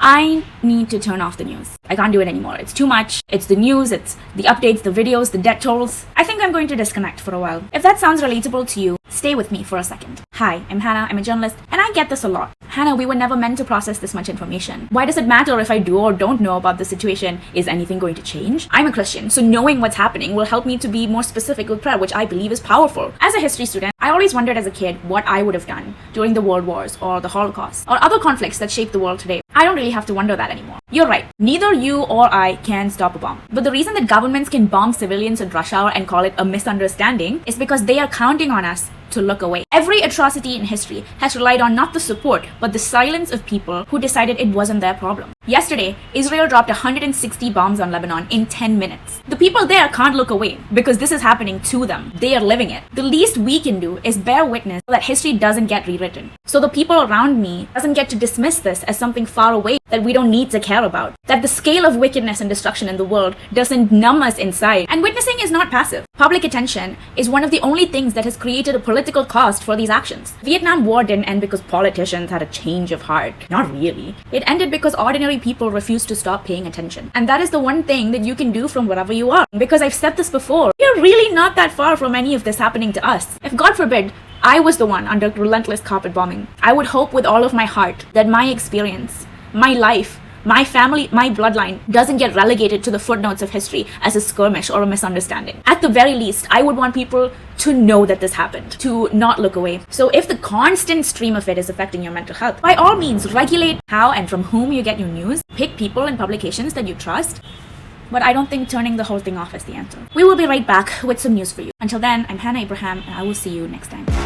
I need to turn off the news. I can't do it anymore. It's too much. It's the news, it's the updates, the videos, the death tolls. I think I'm going to disconnect for a while. If that sounds relatable to you, stay with me for a second. Hi, I'm Hannah. I'm a journalist, and I get this a lot. Hannah, we were never meant to process this much information. Why does it matter if I do or don't know about the situation? Is anything going to change? I'm a Christian, so knowing what's happening will help me to be more specific with prayer, which I believe is powerful. As a history student, I always wondered as a kid what I would have done during the World Wars or the Holocaust or other conflicts that shape the world today. I don't really have to wonder that anymore. You're right. Neither you or I can stop a bomb. But the reason that governments can bomb civilians at rush hour and call it a misunderstanding is because they are counting on us to look away. Every atrocity in history has relied on not the support, but the silence of people who decided it wasn't their problem. Yesterday, Israel dropped 160 bombs on Lebanon in 10 minutes. The people there can't look away because this is happening to them. They are living it. The least we can do is bear witness so that history doesn't get rewritten. So the people around me doesn't get to dismiss this as something far away that we don't need to care about. That the scale of wickedness and destruction in the world doesn't numb us inside. And witnessing is not passive. Public attention is one of the only things that has created a political cost for these actions. Vietnam War didn't end because politicians had a change of heart. Not really. It ended because ordinary people refused to stop paying attention. And that is the one thing that you can do from wherever you are. Because I've said this before, you're really not that far from any of this happening to us. If God forbid, I was the one under relentless carpet bombing, I would hope with all of my heart that my experience, my life, my family, my bloodline doesn't get relegated to the footnotes of history as a skirmish or a misunderstanding. At the very least, I would want people to know that this happened, to not look away. So if the constant stream of it is affecting your mental health, by all means, regulate how and from whom you get your news. Pick people and publications that you trust. But I don't think turning the whole thing off is the answer. We will be right back with some news for you. Until then, I'm Hannah Abraham, and I will see you next time.